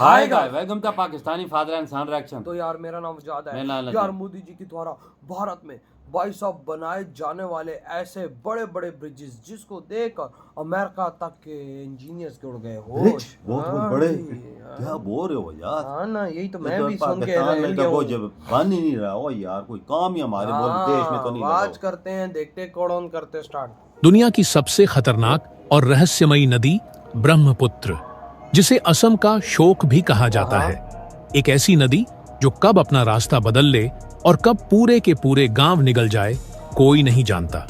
Hi guy welcome to Pakistani father and son reaction. तो यार मेरा नाम वजाद है नाम यार। मोदी जी के द्वारा भारत में भाई साहब बनाए जाने वाले ऐसे बड़े बड़े ब्रिजेस जिसको देखकर अमेरिका तक के इंजीनियर्स उड़ गए हो। बहुत बड़े क्या बोल रहे हो यार? हाँ ना, यही तो मैं तो भी सुन के पाकिस्तान में तो जब बन ही नहीं रहा हो यार, कोई काम ही हमारे देश में तो नहीं आज करते हैं, देखते कौन करते स्टार्ट। दुनिया की सबसे खतरनाक और रहस्यमयी नदी ब्रह्मपुत्र, जिसे असम का शोक भी कहा जाता है, एक ऐसी नदी जो कब अपना रास्ता बदल ले और कब पूरे के पूरे गांव निगल जाए कोई नहीं जानता।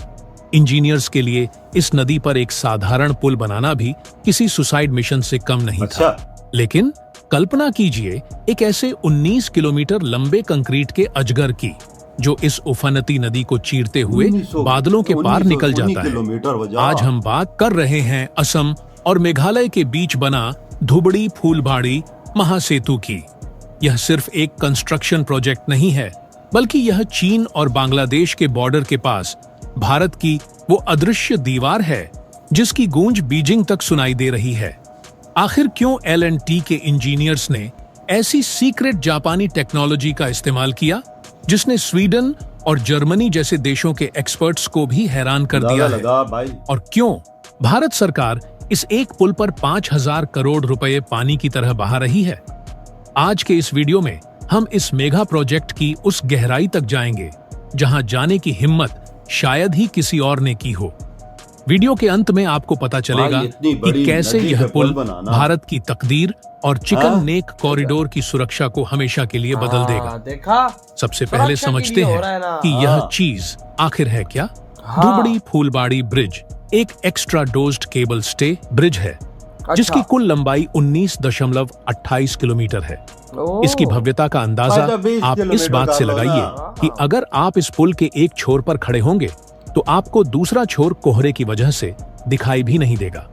इंजीनियर्स के लिए इस नदी पर एक साधारण पुल बनाना भी किसी सुसाइड मिशन से कम नहीं था। लेकिन कल्पना कीजिए एक ऐसे 19 किलोमीटर लंबे कंक्रीट के अजगर की, जो इस उफनती नदी को चीरते हुए बादलों के पार निकल जाता है। आज हम बात कर रहे हैं असम और मेघालय के बीच बना धुबड़ी फूलबाड़ी महासेतु की। यह सिर्फ एक कंस्ट्रक्शन प्रोजेक्ट नहीं है, बल्कि यह चीन और बांग्लादेश के बॉर्डर के पास भारत की वो अदृश्य दीवार है जिसकी गूंज बीजिंग तक सुनाई दे रही है। आखिर क्यों L&T के इंजीनियर्स ने ऐसी सीक्रेट जापानी टेक्नोलॉजी का इस्तेमाल किया जिसने स्वीडन और जर्मनी जैसे देशों के एक्सपर्ट्स को भी हैरान कर दिया है? और क्यों भारत सरकार इस एक पुल पर 5,000 करोड़ रुपए पानी की तरह बहा रही है? आज के इस वीडियो में हम इस मेगा प्रोजेक्ट की उस गहराई तक जाएंगे जहां जाने की हिम्मत शायद ही किसी और ने की हो। वीडियो के अंत में आपको पता चलेगा कि कैसे यह पुल भारत की तकदीर और चिकन नेक कॉरिडोर की सुरक्षा को हमेशा के लिए बदल देगा। सबसे पहले समझते हैं कि यह चीज आखिर है क्या। धुबड़ी फूलबाड़ी ब्रिज एक extra dozed cable stay bridge है जिसकी कुल लंबाई 19.28 किलोमीटर है। इसकी भव्यता का अंदाजा आप इस बात से लगाइए कि अगर आप इस पुल के एक छोर पर खड़े होंगे तो आपको दूसरा छोर कोहरे की वजह से दिखाई भी नहीं देगा।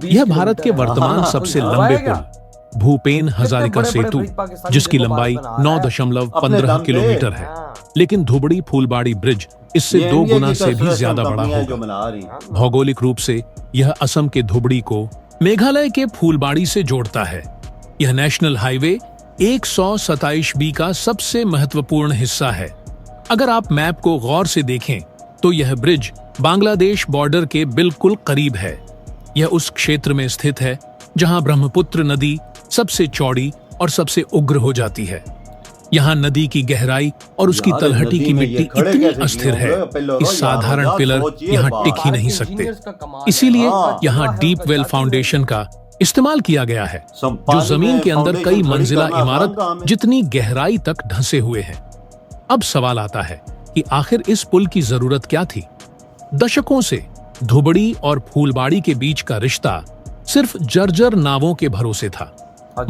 यह भारत के वर्तमान सबसे लंबे पुल भूपेन हजारिका सेतु, जिसकी लंबाई 9.15 किलोमीटर है, लेकिन धुबड़ी फूलबाड़ी ब्रिज इससे 2 गुना से भी ज्यादा बड़ा होगा। भौगोलिक रूप से यह असम के धुबड़ी को मेघालय के फूलबाड़ी से जोड़ता है। यह नेशनल हाईवे 127B का सबसे महत्वपूर्ण हिस्सा है। अगर आप मैप को गौर से देखें तो यह ब्रिज बांग्लादेश बॉर्डर के बिल्कुल करीब है। यह उस क्षेत्र में स्थित है जहां ब्रह्मपुत्र नदी सबसे चौड़ी और सबसे उग्र हो जाती है। यहाँ नदी की गहराई और उसकी तलहटी की मिट्टी इतनी अस्थिर है कि साधारण पिलर यहाँ टिक ही नहीं सकते। इसीलिए यहाँ डीप वेल फाउंडेशन का इस्तेमाल किया गया है, जो जमीन के अंदर कई मंजिला इमारत जितनी गहराई तक धंसे हुए हैं। अब सवाल आता है कि आखिर इस पुल की जरूरत क्या थी? दशकों से धुबड़ी और फूलबाड़ी के बीच का रिश्ता सिर्फ जर्जर नावों के भरोसे था।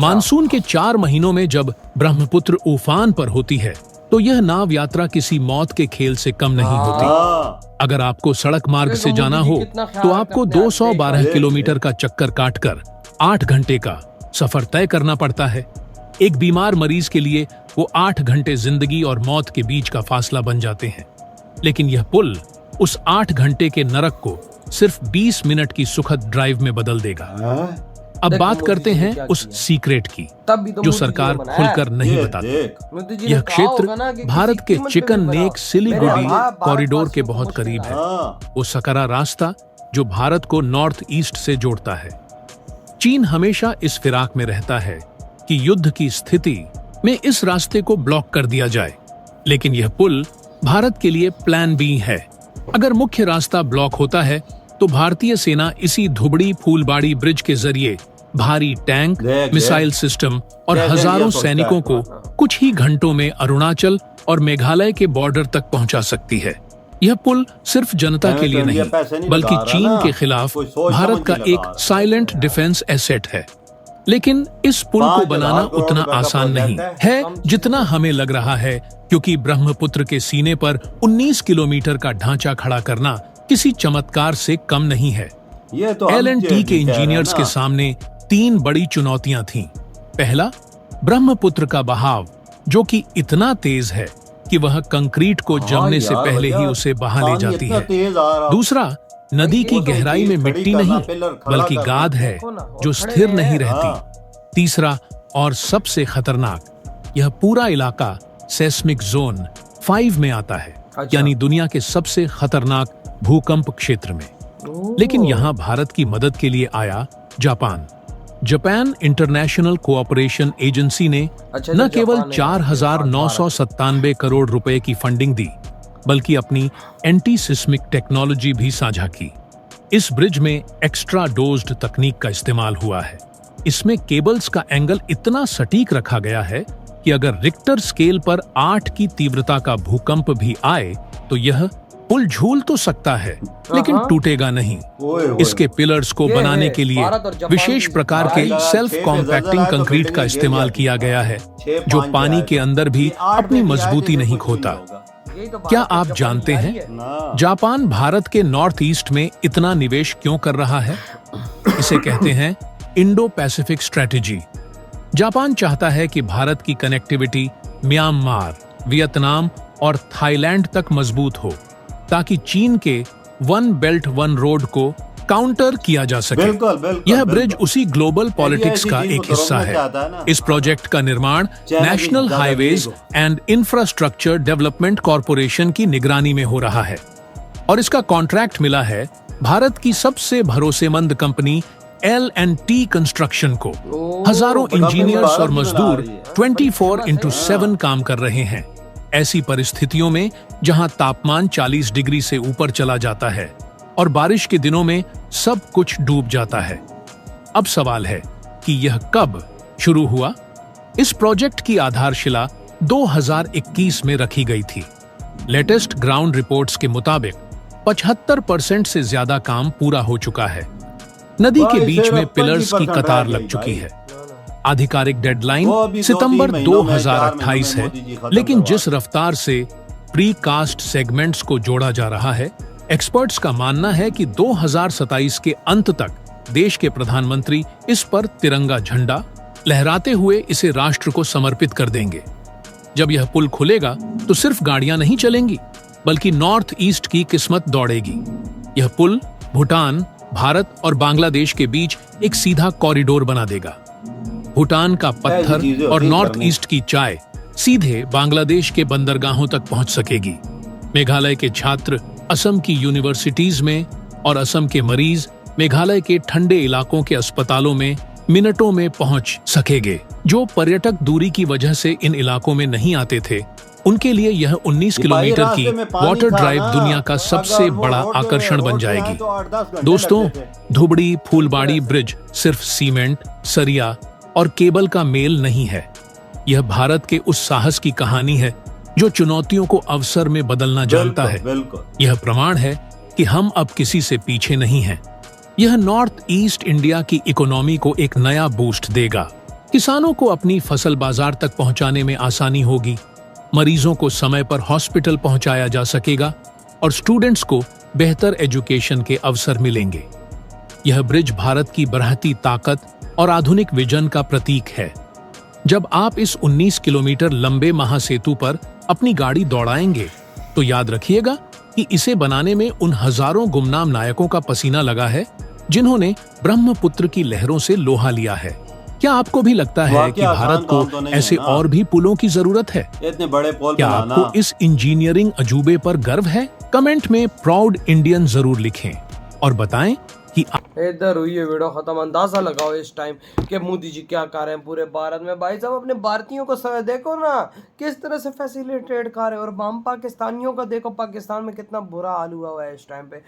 मानसून के 4 महीनों में जब ब्रह्मपुत्र उफान पर होती है तो यह नाव यात्रा किसी मौत के खेल से कम नहीं होती। अगर आपको सड़क मार्ग से जाना हो तो आपको 212 किलोमीटर का चक्कर काटकर 8 घंटे का सफर तय करना पड़ता है। एक बीमार मरीज के लिए वो 8 घंटे जिंदगी और मौत के बीच का फासला बन जाते हैं। लेकिन यह पुल उस 8 घंटे के नरक को सिर्फ 20 मिनट की सुखद ड्राइव में बदल देगा। अब बात करते हैं उस सीक्रेट की जो सरकार खुलकर नहीं बताती। यह क्षेत्र भारत के चिकन नेक सिलीगुड़ी कॉरिडोर के बहुत करीब है। वो सकरा रास्ता जो भारत को नॉर्थ ईस्ट से जोड़ता है। चीन हमेशा इस फिराक में रहता है कि युद्ध की स्थिति में इस रास्ते को ब्लॉक कर दिया जाए, लेकिन यह पुल भारत के लिए प्लान बी है। अगर मुख्य रास्ता ब्लॉक होता है तो भारतीय सेना इसी धुबड़ी फूलबाड़ी ब्रिज के जरिए भारी टैंक, मिसाइल सिस्टम और हजारों सैनिकों को कुछ ही घंटों में अरुणाचल और मेघालय के बॉर्डर तक पहुंचा सकती है। यह पुल सिर्फ जनता के लिए नहीं, बल्कि चीन के खिलाफ भारत का एक साइलेंट डिफेंस एसेट है। लेकिन इस पुल को बनाना उतना आसान नहीं है जितना हमें लग रहा है, क्योंकि ब्रह्मपुत्र के सीने पर 19 किलोमीटर का ढांचा खड़ा करना किसी चमत्कार से कम नहीं है। L&T के इंजीनियर्स के सामने 3 बड़ी चुनौतियां थीं। पहला, ब्रह्मपुत्र का बहाव, जो कि इतना तेज है कि वह कंक्रीट को जमने से पहले ही उसे बहा ले जाती है। दूसरा, नदी की गहराई में मिट्टी नहीं बल्कि गाद है जो स्थिर नहीं रहती। तीसरा, और सबसे खतरनाक, यह पूरा इलाका सेस्मिक जोन 5 में आता है, अच्छा। यानी दुनिया के सबसे खतरनाक भूकंप क्षेत्र में। लेकिन यहाँ भारत की मदद के लिए आया Japan. Japan international cooperation agency ने अच्छा, न जो केवल जापान है, 4,997 करोड़ रुपए की फंडिंग दी, बल्कि अपनी एंटी सिस्मिक टेक्नोलॉजी भी साझा की। इस ब्रिज में एक्स्ट्रा डोज्ड तकनीक का इस्तेमाल हुआ है। इसमें केबल्स का एंगल इतना सटीक रखा गया है कि अगर रिक्टर स्केल पर 8 की तीव्रता का भूकंप भी आए तो यह पुल झूल तो सकता है, लेकिन टूटेगा नहीं। इसके पिलर्स को ये बनाने है के लिए भारत और जापान विशेष की प्रकार लड़ाई। के सेल्फ कॉम्पैक्टिंग कंक्रीट का इस्तेमाल किया गया है, जो पानी के अंदर भी अपनी मजबूती नहीं खोता। यही तो क्या भारत और आप जापान जानते की हैं लड़ाई है। जापान भारत के नॉर्थ ईस्ट में इतना निवेश क्यों कर रहा है? इसे कहते हैं इंडो पैसिफिक स्ट्रेटेजी। जापान चाहता है कि भारत की कनेक्टिविटी म्यांमार, वियतनाम और थाईलैंड तक मजबूत हो, ताकि चीन के वन बेल्ट वन रोड को काउंटर किया जा सके। यह ब्रिज उसी ग्लोबल पॉलिटिक्स का एक हिस्सा है। इस प्रोजेक्ट का निर्माण national highways and infrastructure development corporation की निगरानी में हो रहा है, और इसका कॉन्ट्रैक्ट मिला है भारत की सबसे भरोसेमंद कंपनी L&T कंस्ट्रक्शन को। हजारों इंजीनियर्स और मजदूर 24/7 काम कर रहे हैं, ऐसी परिस्थितियों में जहां तापमान 40 डिग्री से ऊपर चला जाता है और बारिश के दिनों में सब कुछ डूब जाता है। अब सवाल है कि यह कब शुरू हुआ? इस प्रोजेक्ट की आधारशिला 2021 में रखी गई थी। लेटेस्ट ग्राउंड रिपोर्ट्स के मुताबिक 75% से ज्यादा काम पूरा हो चुका है। नदी के बीच में पिलर्स की कतार लग चुकी है। आधिकारिक डेडलाइन सितंबर 2028 है, लेकिन जिस रफ्तार से प्री कास्ट सेगमेंट्स को जोड़ा जा रहा है, एक्सपर्ट्स का मानना है कि 2027 के अंत तक देश के प्रधानमंत्री इस पर तिरंगा झंडा लहराते हुए इसे राष्ट्र को समर्पित कर देंगे। जब यह पुल खुलेगा तो सिर्फ गाड़ियां नहीं चलेंगी, बल्कि नॉर्थ ईस्ट की किस्मत दौड़ेगी। यह पुल भूटान, भारत और बांग्लादेश के बीच एक सीधा कॉरिडोर बना देगा। भूटान का पत्थर और नॉर्थ ईस्ट की चाय सीधे बांग्लादेश के बंदरगाहों तक पहुंच सकेगी। मेघालय के छात्र असम की यूनिवर्सिटीज में और असम के मरीज मेघालय के ठंडे इलाकों के अस्पतालों में मिनटों में पहुंच सकेंगे। जो पर्यटक दूरी की वजह से इन इलाकों में नहीं आते थे, उनके लिए यह 19 किलोमीटर की वाटर ड्राइव दुनिया का सबसे बड़ा आकर्षण बन जाएगी। दोस्तों, धुबड़ी फूलबाड़ी ब्रिज सिर्फ सीमेंट, सरिया और केबल का मेल नहीं है। यह भारत के उस साहस की कहानी है जो चुनौतियों को अवसर में बदलना जानता है। यह प्रमाण है कि हम अब किसी से पीछे नहीं हैं। यह नॉर्थ ईस्ट इंडिया की इकोनॉमी को एक नया बूस्ट देगा। किसानों को अपनी फसल बाजार तक पहुंचाने में आसानी होगी, मरीजों को समय पर हॉस्पिटल पहुंचाया जा सकेगा और स्टूडेंट्स को बेहतर एजुकेशन के अवसर मिलेंगे। यह ब्रिज भारत की बढ़ती ताकत और आधुनिक विजन का प्रतीक है। जब आप इस 19 किलोमीटर लंबे महासेतु पर अपनी गाड़ी दौड़ाएंगे तो याद रखिएगा कि इसे बनाने में उन हजारों गुमनाम नायकों का पसीना लगा है जिन्होंने ब्रह्मपुत्र की लहरों से लोहा लिया है। क्या आपको भी लगता है कि भारत को ऐसे और भी पुलों की जरूरत है? इतने बड़े पुल क्या आपको इस इंजीनियरिंग अजूबे पर गर्व है? कमेंट में प्राउड इंडियन जरूर लिखें और बताएं कि इधर हुई है वीडियो खत्म। अंदाजा लगाओ इस टाइम कि मोदी जी क्या कर रहे हैं पूरे भारत में। भाई साहब, अपने भारतीयों को देखो ना किस तरह से फैसिलिटेट कर रहे हैं, और हम पाकिस्तानियों का देखो पाकिस्तान में कितना बुरा हाल हुआ है इस टाइम पे।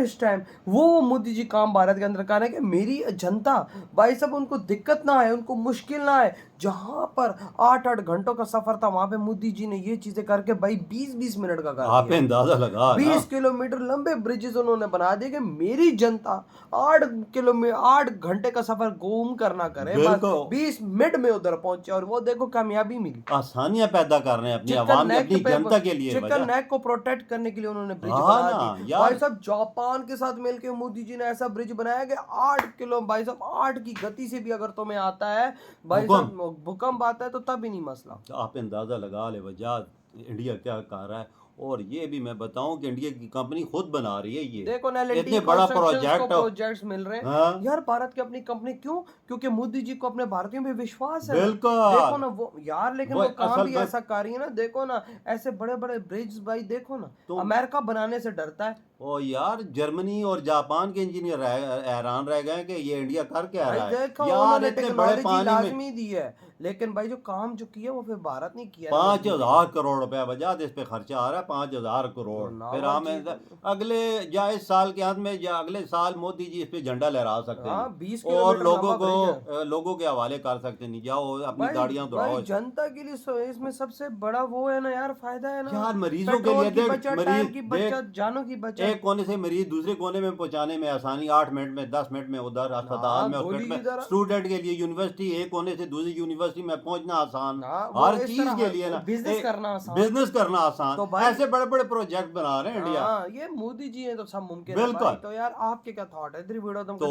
इस टाइम वो मोदी जी काम भारत के अंदर कर रहे हैं कि मेरी जनता भाई साहब उनको दिक्कत ना आए, उनको मुश्किल ना आए। जहां पर 8-8 घंटों का सफर था, वहां पे मोदी जी ने ये चीजें करके भाई 20-20 मिनट का कर दिया। अंदाजा लगा 20 किलोमीटर लंबे ब्रिजेस उन्होंने बना दिए कि मेरी जनता 8 घंटे का सफर घूम करना करे, बस 20 मिनट में उधर पहुंचे। और वो देखो कामयाबी मिली। आसानियां पैदा कर रहे हैं अपनी आवाम, अपनी जनता के लिए। चिकन नेक को प्रोटेक्ट करने के लिए उन्होंने ब्रिज बना दिया। भाई साहब, जापान के साथ मिलकर मोदी जी ने ऐसा ब्रिज बनाया कि 8 किलो भाई साहब 8 की गति से भी अगर तुम्हें आता है भाई साहब भूकंप आता है तो तब भी नहीं मसला। आप अंदाजा लगा ले वजह इंडिया क्या कर रहा है। और ये भी मैं बताऊं कि इंडिया की कंपनी खुद बना रही है ये। देखो ना L&T इतने बड़ा Constructions को प्रोजेक्ट। प्रोजेक्ट्स मिल रहे हैं। हाँ। यार भारत की अपनी कंपनी, क्यों? क्योंकि मोदी जी को अपने भारतीयों पे विश्वास है। बिल्कुल। देखो ना वो यार, लेकिन वो वो काम असल भी में- ऐसा कर रही है ना। देखो ना ऐसे बड़े बड़े ब्रिज भाई, देखो ना तो अमेरिका बनाने से डरता है ओ यार, जर्मनी और जापान के इंजीनियर हैरान रह गए कि ये इंडिया कर क्या भाई। रहा है देखो यार। उन्होंने इतने बड़े टेक्नोलॉजी पानी में लाजमी दी है, लेकिन भाई जो काम जो किया वो फिर भारत नहीं किया ना। 5,000 करोड़ रुपया बजाद इस पे खर्चा आ रहा है, 5,000 करोड़। तो ना फिर वो हम चीज़- अगले या इस साल के अंत में या अगले साल मोदी जी इस पे झंडा लहरा सकते हाँ, हैं 20 और किलोमीटर लोगों लंबा ब्रिज को लोगों के हवाले कर सकते नहीं। जाओ अपनी भाई। गाड़ियां दौड़ाओ। भाई जनता के लिए इसमें सबसे बड़ा वो है ना यार, फायदा है ना यार मरीजों के पेट्रोल लिए की देख, बचत, टाइम की बचत, जानों की बचत। एक कोने से मरीज दूसरे कोने में पहुंचाने में आसानी, 8 मिनट में, 10 मिनट में उधर अस्पताल में, गोली हॉस्पिटल की में। तरह। स्टूडेंट के लिए यूनिवर्सिटी, एक कोने से दूसरी यूनिवर्सिटी में पहुंचना आसान, वो हर इस चीज तरह के लिए ना बिजनेस करना आसान। बिजनेस करना आसान। तो भाई- ऐसे बड़े बड़े प्रोजेक्ट बना रहे हैं इंडिया। हाँ, ये मोदी जी हैं तो सब मुमकिन है बिल्कुल। भाई। तो यार आपके क्या थॉट है इधर वीडियो तुम तो